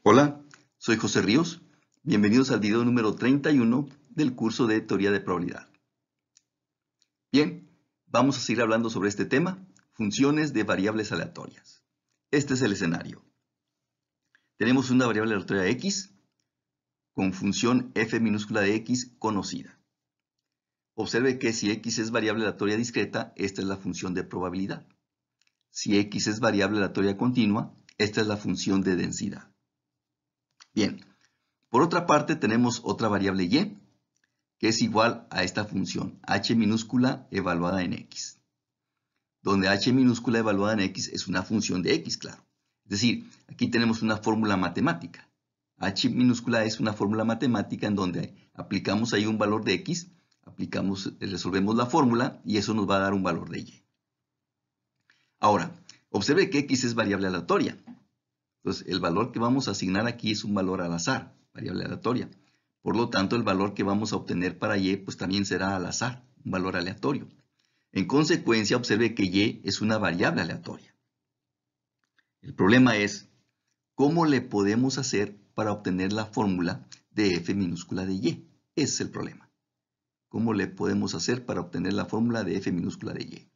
Hola, soy José Ríos. Bienvenidos al video número 31 del curso de Teoría de Probabilidad. Bien, vamos a seguir hablando sobre este tema, funciones de variables aleatorias. Este es el escenario. Tenemos una variable aleatoria x con función f minúscula de x conocida. Observe que si x es variable aleatoria discreta, esta es la función de probabilidad. Si x es variable aleatoria continua, esta es la función de densidad. Bien, por otra parte tenemos otra variable y, que es igual a esta función, h minúscula evaluada en x, donde h minúscula evaluada en x es una función de x, claro. Es decir, aquí tenemos una fórmula matemática. H minúscula es una fórmula matemática en donde aplicamos ahí un valor de x, resolvemos la fórmula y eso nos va a dar un valor de y. Ahora, observe que x es variable aleatoria. Entonces, el valor que vamos a asignar aquí es un valor al azar, variable aleatoria. Por lo tanto, el valor que vamos a obtener para y pues también será al azar, un valor aleatorio. En consecuencia, observe que y es una variable aleatoria. El problema es, ¿cómo le podemos hacer para obtener la fórmula de f minúscula de y? Ese es el problema. ¿Cómo le podemos hacer para obtener la fórmula de f minúscula de y?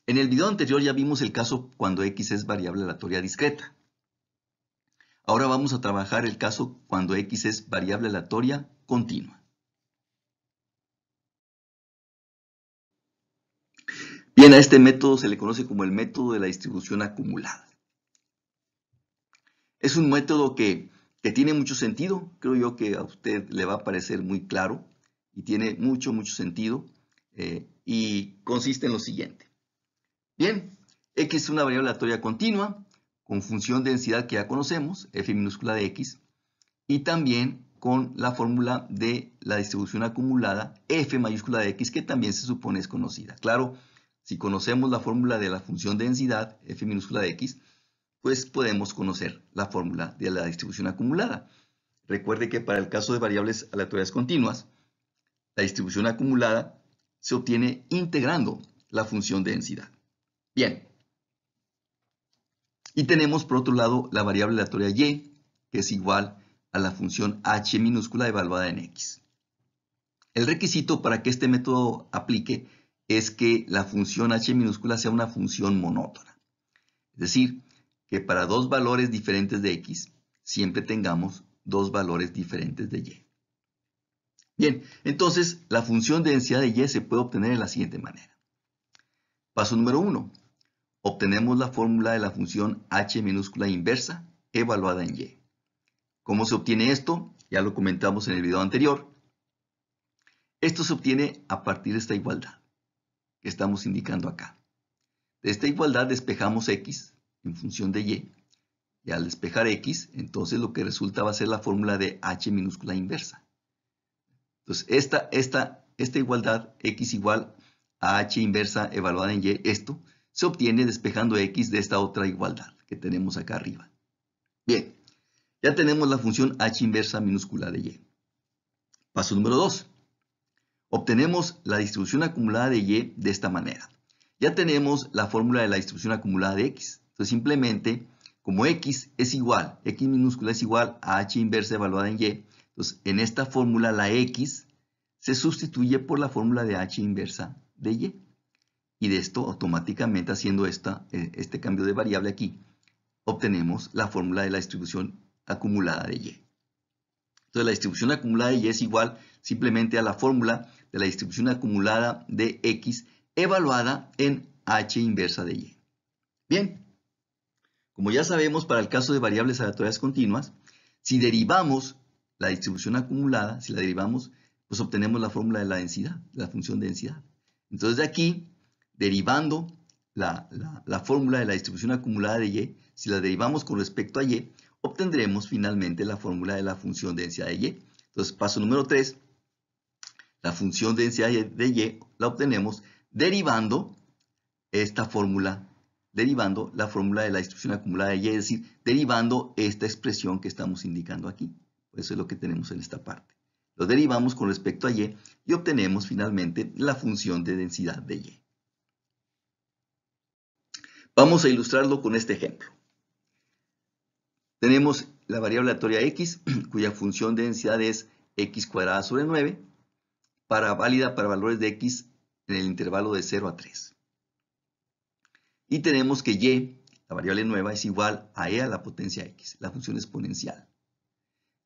En el video anterior ya vimos el caso cuando x es variable aleatoria discreta. Ahora vamos a trabajar el caso cuando x es variable aleatoria continua. Bien, a este método se le conoce como el método de la distribución acumulada. Es un método que tiene mucho sentido, creo yo que a usted le va a parecer muy claro y tiene mucho sentido y consiste en lo siguiente. Bien, x es una variable aleatoria continua con función de densidad que ya conocemos, f minúscula de x, y también con la fórmula de la distribución acumulada f mayúscula de x, que también se supone es conocida. Claro, si conocemos la fórmula de la función de densidad f minúscula de x, pues podemos conocer la fórmula de la distribución acumulada. Recuerde que para el caso de variables aleatorias continuas, la distribución acumulada se obtiene integrando la función de densidad. Bien. Y tenemos por otro lado la variable aleatoria y, que es igual a la función h minúscula evaluada en x. El requisito para que este método aplique es que la función h minúscula sea una función monótona. Es decir, que para dos valores diferentes de x, siempre tengamos dos valores diferentes de y. Bien, entonces la función de densidad de y se puede obtener de la siguiente manera. Paso número 1. Obtenemos la fórmula de la función h minúscula inversa evaluada en y. ¿Cómo se obtiene esto? Ya lo comentamos en el video anterior. Esto se obtiene a partir de esta igualdad que estamos indicando acá. De esta igualdad despejamos x en función de y. Y al despejar x, entonces lo que resulta va a ser la fórmula de h minúscula inversa. Entonces, esta igualdad, x igual a h inversa evaluada en y, esto se obtiene despejando x de esta otra igualdad que tenemos acá arriba. Bien, ya tenemos la función h inversa minúscula de y. Paso número 2. Obtenemos la distribución acumulada de y de esta manera. Ya tenemos la fórmula de la distribución acumulada de x. Entonces simplemente, como x es igual, x minúscula es igual a h inversa evaluada en y, entonces en esta fórmula la x se sustituye por la fórmula de h inversa de y. Y de esto automáticamente haciendo este cambio de variable aquí, obtenemos la fórmula de la distribución acumulada de y. Entonces la distribución acumulada de y es igual simplemente a la fórmula de la distribución acumulada de x evaluada en h inversa de y. Bien, como ya sabemos para el caso de variables aleatorias continuas, si derivamos la distribución acumulada, si la derivamos, pues obtenemos la fórmula de la densidad, la función de densidad. Entonces de aquí, derivando la fórmula de la distribución acumulada de y, si la derivamos con respecto a y, obtendremos finalmente la fórmula de la función de densidad de y. Entonces, paso número 3, la función de densidad de y la obtenemos derivando esta fórmula, derivando la fórmula de la distribución acumulada de y, es decir, derivando esta expresión que estamos indicando aquí. Eso es lo que tenemos en esta parte. Lo derivamos con respecto a y obtenemos finalmente la función de densidad de y. Vamos a ilustrarlo con este ejemplo. Tenemos la variable aleatoria x, cuya función de densidad es x cuadrada sobre 9, válida para valores de x en el intervalo de 0 a 3. Y tenemos que y, la variable nueva, es igual a e a la potencia x, la función exponencial.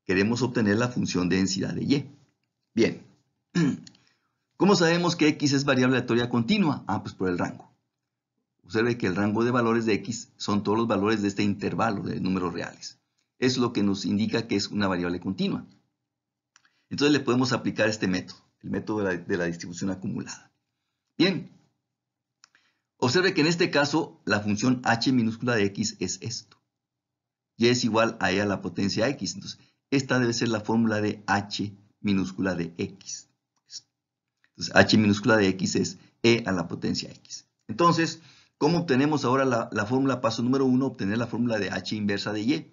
Queremos obtener la función de densidad de y. Bien. ¿Cómo sabemos que x es variable aleatoria continua? Pues por el rango. Observe que el rango de valores de x son todos los valores de este intervalo de números reales. Es lo que nos indica que es una variable continua. Entonces le podemos aplicar este método, el método de la distribución acumulada. Bien. Observe que en este caso la función h minúscula de x es esto. Y es igual a e a la potencia x. Entonces, esta debe ser la fórmula de h minúscula de x. Entonces, h minúscula de x es e a la potencia x. Entonces, ¿cómo obtenemos ahora la fórmula? Paso número 1, obtener la fórmula de h inversa de y.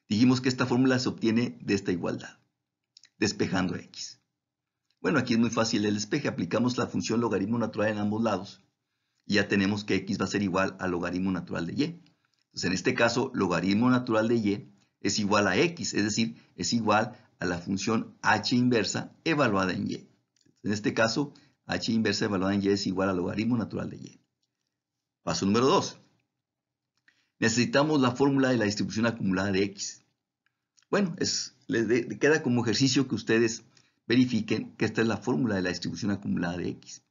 Dijimos que esta fórmula se obtiene de esta igualdad, despejando x. Bueno, aquí es muy fácil el despeje. Aplicamos la función logaritmo natural en ambos lados. Y ya tenemos que x va a ser igual al logaritmo natural de y. Entonces, en este caso, logaritmo natural de y es igual a x, es decir, es igual a la función h inversa evaluada en y. En este caso, h inversa evaluada en y es igual al logaritmo natural de y. Paso número 2. Necesitamos la fórmula de la distribución acumulada de x. Bueno, les queda como ejercicio que ustedes verifiquen que esta es la fórmula de la distribución acumulada de x.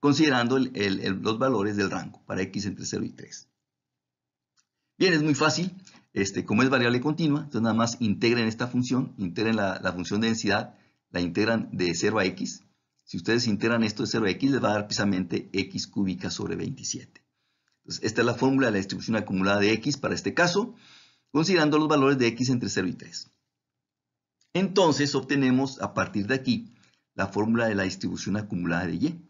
Considerando los valores del rango para x entre 0 y 3. Bien, es muy fácil. Como es variable continua, entonces nada más integren esta función, integren la función de densidad, la integran de 0 a x. Si ustedes integran esto de 0 a x, les va a dar precisamente x cúbica sobre 27. Entonces, esta es la fórmula de la distribución acumulada de x para este caso, considerando los valores de x entre 0 y 3. Entonces, obtenemos a partir de aquí la fórmula de la distribución acumulada de y.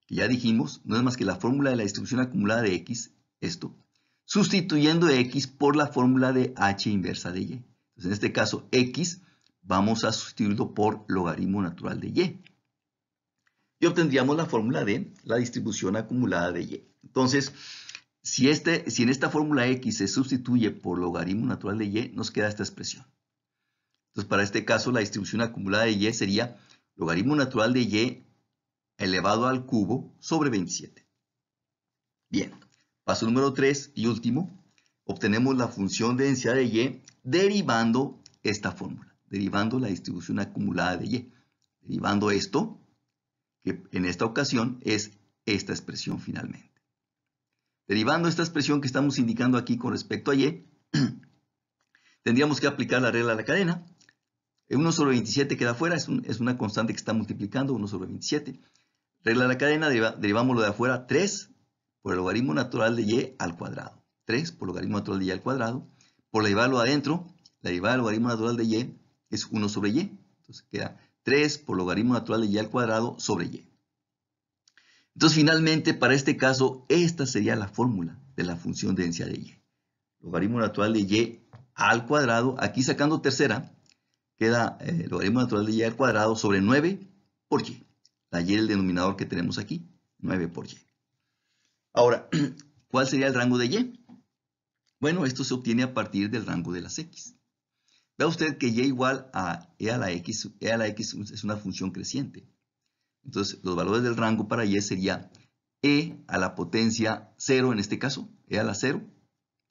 Que ya dijimos, no es más que la fórmula de la distribución acumulada de x, esto, sustituyendo x por la fórmula de h inversa de y. Entonces, en este caso, x vamos a sustituirlo por logaritmo natural de y. Y obtendríamos la fórmula de la distribución acumulada de y. Entonces, si en esta fórmula x se sustituye por logaritmo natural de y, nos queda esta expresión. Entonces, para este caso, la distribución acumulada de y sería logaritmo natural de y elevado al cubo sobre 27. Bien, paso número 3 y último, obtenemos la función de densidad de y derivando esta fórmula, derivando la distribución acumulada de y. Derivando esto, que en esta ocasión es esta expresión finalmente. Derivando esta expresión que estamos indicando aquí con respecto a y, tendríamos que aplicar la regla de la cadena. 1 sobre 27 queda fuera, es una constante que está multiplicando, 1 sobre 27. Regla de la cadena, derivamos lo de afuera, 3 por el logaritmo natural de y al cuadrado. 3 por logaritmo natural de y al cuadrado. Por derivarlo adentro, la derivada del logaritmo natural de y es 1 sobre y. Entonces queda 3 por logaritmo natural de y al cuadrado sobre y. Entonces finalmente, para este caso, esta sería la fórmula de la función de densidad de y. Logaritmo natural de y al cuadrado, aquí sacando tercera, queda el logaritmo natural de y al cuadrado sobre 9 por y. La y es el denominador que tenemos aquí, 9 por y. Ahora, ¿cuál sería el rango de y? Bueno, esto se obtiene a partir del rango de las x. Vea usted que y igual a e a la x es una función creciente. Entonces, los valores del rango para y sería e a la potencia 0 en este caso, e a la 0,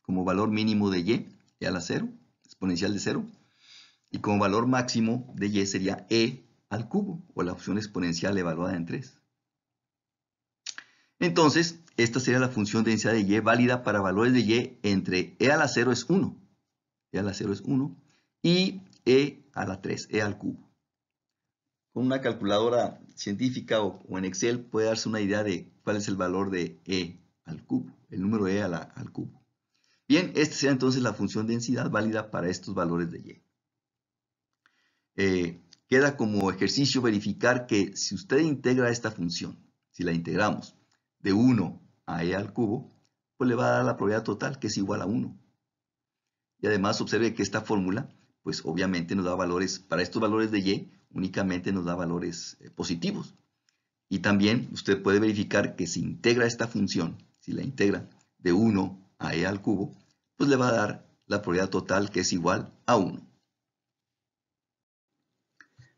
como valor mínimo de y, e a la 0, exponencial de 0. Y como valor máximo de y sería e al cubo, o la función exponencial evaluada en 3. Entonces, esta sería la función de densidad de y válida para valores de y entre e a la 0 es 1. E a la 0 es 1. Y e a la 3, e al cubo. Con una calculadora científica o en Excel puede darse una idea de cuál es el valor de e al cubo, el número e al cubo. Bien, esta sería entonces la función de densidad válida para estos valores de y. Queda como ejercicio verificar que si usted integra esta función, si la integramos de 1 a e al cubo, pues le va a dar la probabilidad total, que es igual a 1. Y además observe que esta fórmula, pues obviamente nos da valores, para estos valores de y, únicamente nos da valores positivos. Y también usted puede verificar que si integra esta función, si la integra de 1 a e al cubo, pues le va a dar la probabilidad total que es igual a 1.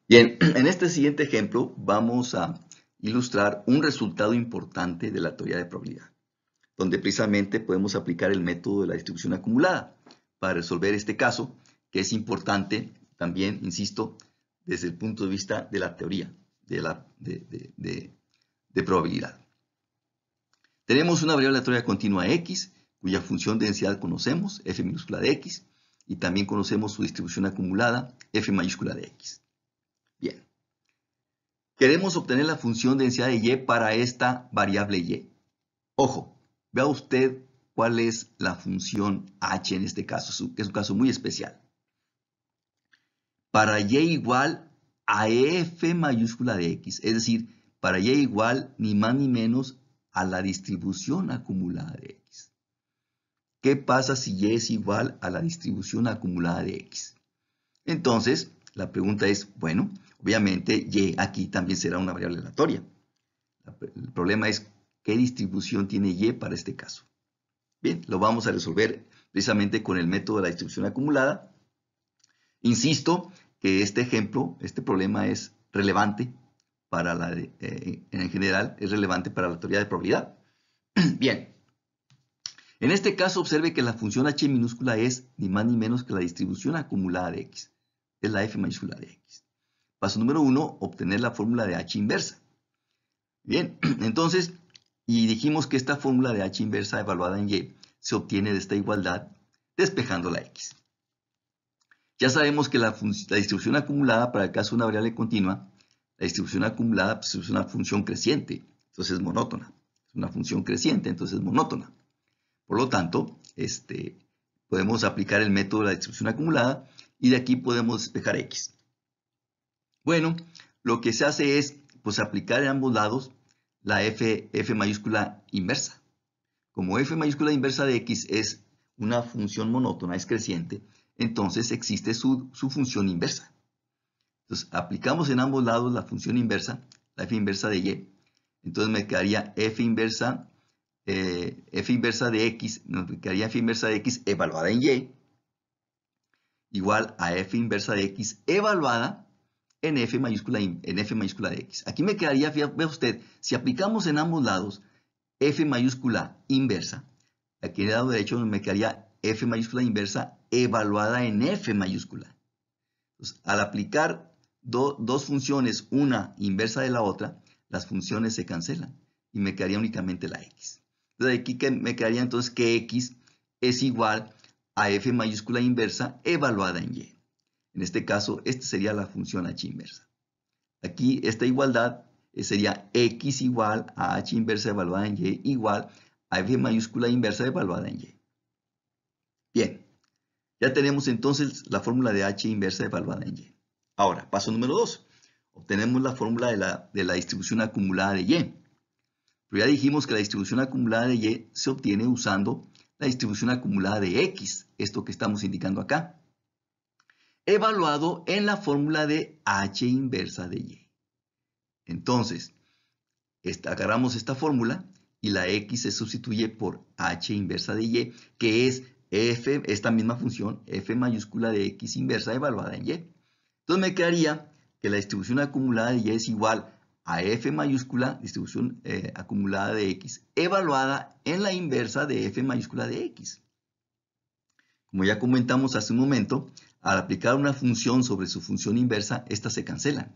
Bien, en este siguiente ejemplo vamos a ilustrar un resultado importante de la teoría de probabilidad, donde precisamente podemos aplicar el método de la distribución acumulada para resolver este caso, que es importante también, insisto, desde el punto de vista de la teoría de probabilidad. Tenemos una variable aleatoria continua x, cuya función de densidad conocemos, f minúscula de x, y también conocemos su distribución acumulada, f mayúscula de x. Bien. Queremos obtener la función de densidad de y para esta variable y. Ojo, vea usted cuál es la función h en este caso, que es un caso muy especial. Para y igual a f mayúscula de x, es decir, para y igual ni más ni menos a la distribución acumulada de x. ¿Qué pasa si y es igual a la distribución acumulada de x? Entonces, la pregunta es, bueno, obviamente y aquí también será una variable aleatoria. El problema es qué distribución tiene y para este caso. Bien, lo vamos a resolver precisamente con el método de la distribución acumulada. Insisto que este ejemplo, este problema es relevante para en general, es relevante para la teoría de probabilidad. Bien, en este caso observe que la función h minúscula es ni más ni menos que la distribución acumulada de x. Es la f mayúscula de x. Paso número 1, obtener la fórmula de h inversa. Bien, entonces, y dijimos que esta fórmula de h inversa evaluada en y se obtiene de esta igualdad despejando la x. Ya sabemos que la distribución acumulada para el caso de una variable continua, la distribución acumulada pues, es una función creciente, entonces es monótona. Es una función creciente, entonces es monótona. Por lo tanto, podemos aplicar el método de la distribución acumulada y de aquí podemos despejar x. Bueno, lo que se hace es pues, aplicar en ambos lados la f mayúscula inversa. Como f mayúscula inversa de x es una función monótona, es creciente, entonces existe su función inversa. Entonces, aplicamos en ambos lados la función inversa, la f inversa de y. Entonces me quedaría f inversa de x, nos quedaría f inversa de x evaluada en y, igual a f inversa de x evaluada en f mayúscula de x. Aquí me quedaría, vea usted, si aplicamos en ambos lados f mayúscula inversa, aquí en el lado derecho me quedaría f mayúscula inversa evaluada en f mayúscula. Entonces, al aplicar dos funciones, una inversa de la otra, las funciones se cancelan y me quedaría únicamente la x. Entonces aquí me quedaría entonces que x es igual a f mayúscula inversa evaluada en y. En este caso, esta sería la función h inversa. Aquí esta igualdad sería x igual a h inversa evaluada en y igual a f mayúscula inversa evaluada en y. Bien, ya tenemos entonces la fórmula de h inversa evaluada en y. Ahora, paso número 2. Obtenemos la fórmula de la distribución acumulada de y. Pero ya dijimos que la distribución acumulada de y se obtiene usando la distribución acumulada de x, esto que estamos indicando acá, evaluado en la fórmula de h inversa de y. Entonces, agarramos esta fórmula y la x se sustituye por h inversa de y, que es f, esta misma función, f mayúscula de x inversa evaluada en y. Entonces me quedaría que la distribución acumulada de y es igual a f mayúscula, distribución acumulada de x, evaluada en la inversa de f mayúscula de x. Como ya comentamos hace un momento, al aplicar una función sobre su función inversa, estas se cancelan.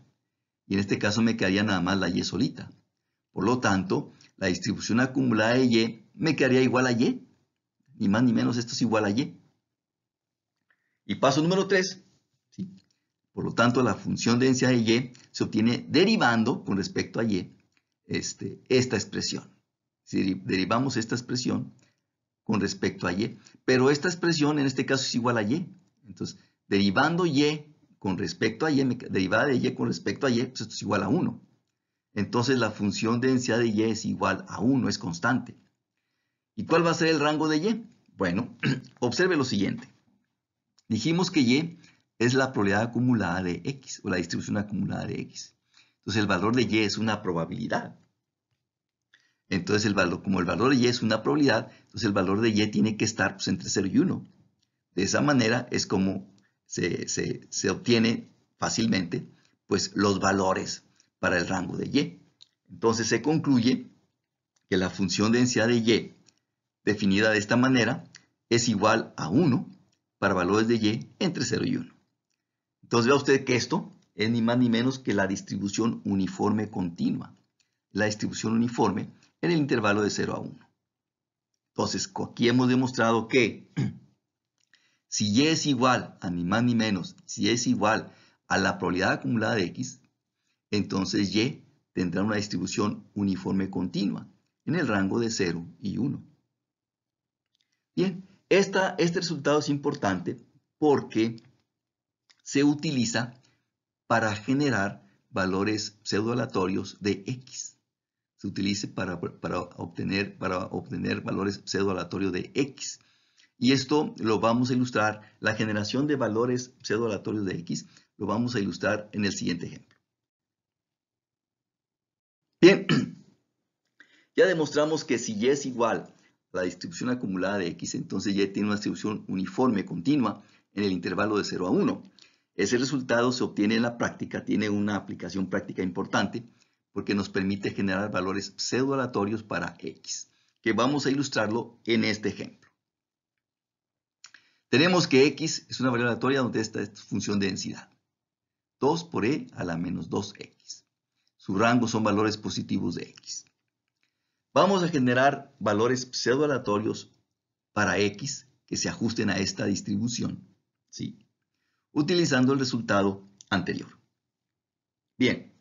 Y en este caso me quedaría nada más la y solita. Por lo tanto, la distribución acumulada de y me quedaría igual a y. Ni más ni menos, esto es igual a y. Y paso número 3. ¿Sí? Por lo tanto, la función de densidad de y se obtiene derivando con respecto a y esta expresión. Si derivamos esta expresión con respecto a y, pero esta expresión en este caso es igual a y. Entonces, derivando y con respecto a y, derivada de y con respecto a y, pues esto es igual a 1. Entonces, la función de densidad de y es igual a 1, es constante. ¿Y cuál va a ser el rango de y? Bueno, observe lo siguiente. Dijimos que y es la probabilidad acumulada de x, o la distribución acumulada de x. Entonces, el valor de y es una probabilidad. Entonces, como el valor de y es una probabilidad, entonces el valor de y tiene que estar pues, entre 0 y 1. De esa manera es como se obtiene fácilmente pues, los valores para el rango de y. Entonces se concluye que la función de densidad de y, definida de esta manera, es igual a 1 para valores de y entre 0 y 1. Entonces vea usted que esto es ni más ni menos que la distribución uniforme continua. La distribución uniforme en el intervalo de 0 a 1. Entonces, aquí hemos demostrado que si y es igual a ni más ni menos, si es igual a la probabilidad acumulada de x, entonces y tendrá una distribución uniforme continua en el rango de 0 y 1. Bien, este resultado es importante porque se utiliza para generar valores pseudoaleatorios de x. Se utiliza para obtener valores pseudoaleatorios de x. Y esto lo vamos a ilustrar, la generación de valores pseudoaleatorios de x, lo vamos a ilustrar en el siguiente ejemplo. Bien, ya demostramos que si y es igual a la distribución acumulada de x, entonces y tiene una distribución uniforme continua en el intervalo de 0 a 1. Ese resultado se obtiene en la práctica, tiene una aplicación práctica importante porque nos permite generar valores pseudoaleatorios para x, que vamos a ilustrarlo en este ejemplo. Tenemos que x es una variable aleatoria donde esta es función de densidad. 2 por e a la menos 2x. Su rango son valores positivos de x. Vamos a generar valores pseudoaleatorios para x que se ajusten a esta distribución, ¿sí? Utilizando el resultado anterior. Bien,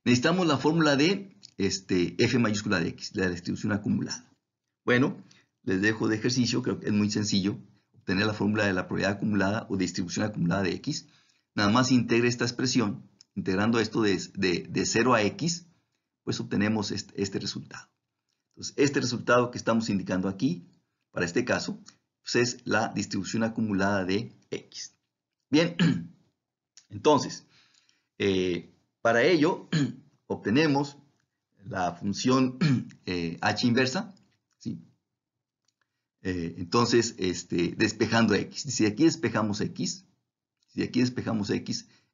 necesitamos la fórmula de f mayúscula de x, la distribución acumulada. Bueno, les dejo de ejercicio, creo que es muy sencillo obtener la fórmula de la probabilidad acumulada o distribución acumulada de x. Nada más integre esta expresión, integrando esto de 0 a x, pues obtenemos este resultado. Entonces, este resultado que estamos indicando aquí, para este caso, pues es la distribución acumulada de x. Bien, entonces, para ello obtenemos la función h inversa, ¿sí? Entonces, despejando x. Si aquí despejamos x,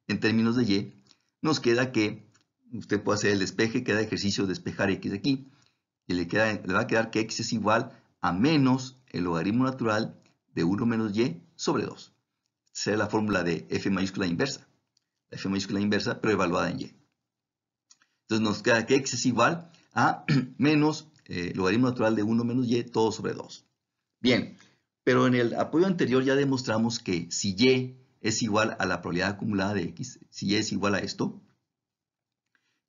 en términos de y, nos queda que, usted puede hacer el despeje, queda ejercicio de despejar x aquí, y le va a quedar que x es igual a menos el logaritmo natural de 1 menos y sobre 2. Esa es la fórmula de f mayúscula inversa. La f mayúscula inversa, pero evaluada en y. Entonces nos queda que x es igual a menos logaritmo natural de 1 menos y, todo sobre 2. Bien, pero en el apoyo anterior ya demostramos que si y es igual a la probabilidad acumulada de x, si y es igual a esto,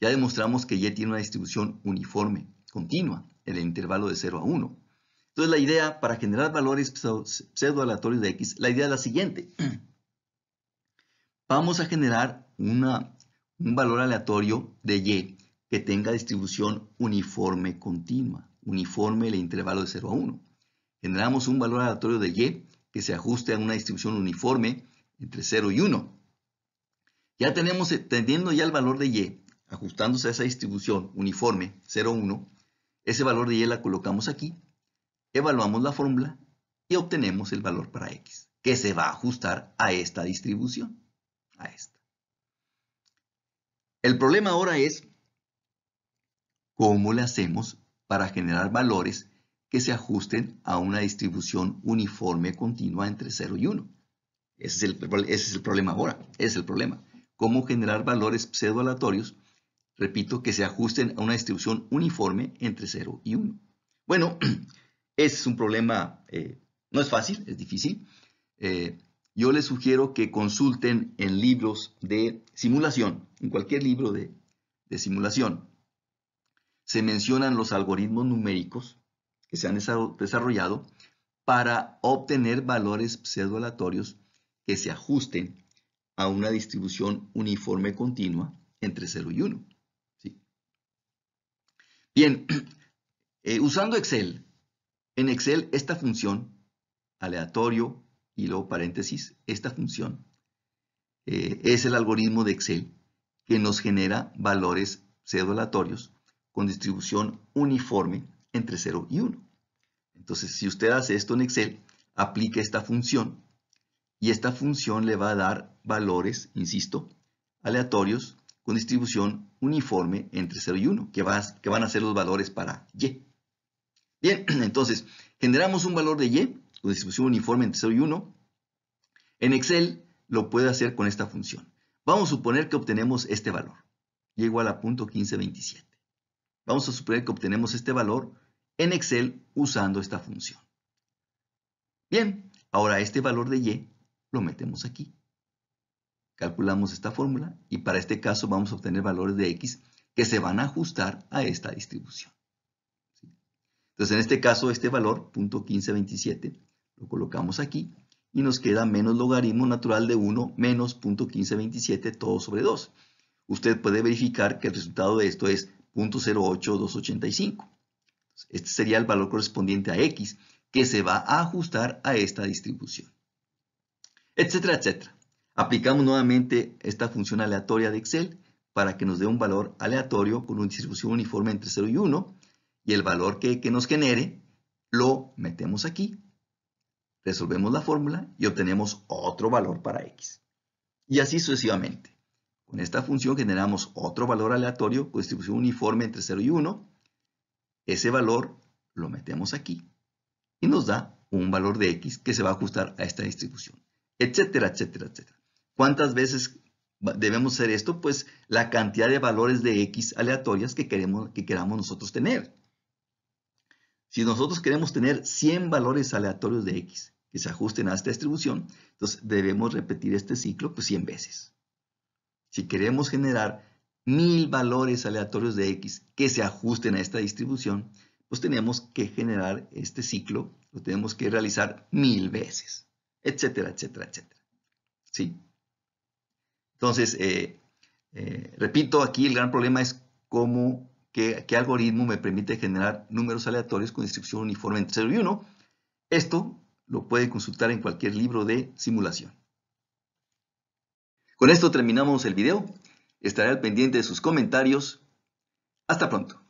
ya demostramos que y tiene una distribución uniforme, continua, en el intervalo de 0 a 1. Entonces la idea para generar valores pseudoaleatorios de x, la idea es la siguiente. Vamos a generar un valor aleatorio de y que tenga distribución uniforme continua, uniforme en el intervalo de 0 a 1. Generamos un valor aleatorio de y que se ajuste a una distribución uniforme entre 0 y 1. Ya tenemos, teniendo ya el valor de y, ajustándose a esa distribución uniforme 0, 1, ese valor de y la colocamos aquí, evaluamos la fórmula y obtenemos el valor para x, que se va a ajustar a esta distribución, a esta. El problema ahora es cómo le hacemos para generar valores que se ajusten a una distribución uniforme continua entre 0 y 1. Ese es el problema ahora, ese es el problema. Cómo generar valores pseudoaleatorios, repito, que se ajusten a una distribución uniforme entre 0 y 1. Bueno, ese es un problema, no es fácil, es difícil. Yo les sugiero que consulten en libros de simulación, en cualquier libro de simulación. Se mencionan los algoritmos numéricos que se han desarrollado para obtener valores pseudoaleatorios que se ajusten a una distribución uniforme continua entre 0 y 1. ¿Sí? Bien, usando Excel, en Excel esta función, aleatorio y luego paréntesis, esta función es el algoritmo de Excel que nos genera valores pseudoaleatorios con distribución uniforme entre 0 y 1. Entonces, si usted hace esto en Excel, aplica esta función y esta función le va a dar valores, insisto, aleatorios con distribución uniforme entre 0 y 1, que van a ser los valores para y. Bien, entonces, generamos un valor de y con distribución uniforme entre 0 y 1. En Excel lo puede hacer con esta función. Vamos a suponer que obtenemos este valor, y igual a 0.1527. Vamos a suponer que obtenemos este valor en Excel usando esta función. Bien, ahora este valor de y lo metemos aquí. Calculamos esta fórmula y para este caso vamos a obtener valores de x que se van a ajustar a esta distribución. Entonces en este caso este valor, 0.1527, lo colocamos aquí y nos queda menos logaritmo natural de 1 menos 0.1527 todo sobre 2. Usted puede verificar que el resultado de esto es 0.08285. Este sería el valor correspondiente a x que se va a ajustar a esta distribución. Etcétera, etcétera. Aplicamos nuevamente esta función aleatoria de Excel para que nos dé un valor aleatorio con una distribución uniforme entre 0 y 1 y el valor que nos genere lo metemos aquí, resolvemos la fórmula y obtenemos otro valor para x. Y así sucesivamente. Con esta función generamos otro valor aleatorio con distribución uniforme entre 0 y 1. Ese valor lo metemos aquí y nos da un valor de x que se va a ajustar a esta distribución, etcétera, etcétera, etcétera. ¿Cuántas veces debemos hacer esto? Pues la cantidad de valores de x aleatorias que queramos nosotros tener. Si nosotros queremos tener 100 valores aleatorios de x que se ajusten a esta distribución, entonces debemos repetir este ciclo pues 100 veces. Si queremos generar 1000 valores aleatorios de x que se ajusten a esta distribución, pues tenemos que generar este ciclo, lo tenemos que realizar 1000 veces, etcétera, etcétera, etcétera. ¿Sí? Entonces, repito, aquí el gran problema es qué algoritmo me permite generar números aleatorios con distribución uniforme entre 0 y 1. Esto lo puede consultar en cualquier libro de simulación. Con esto terminamos el video. Estaré al pendiente de sus comentarios. Hasta pronto.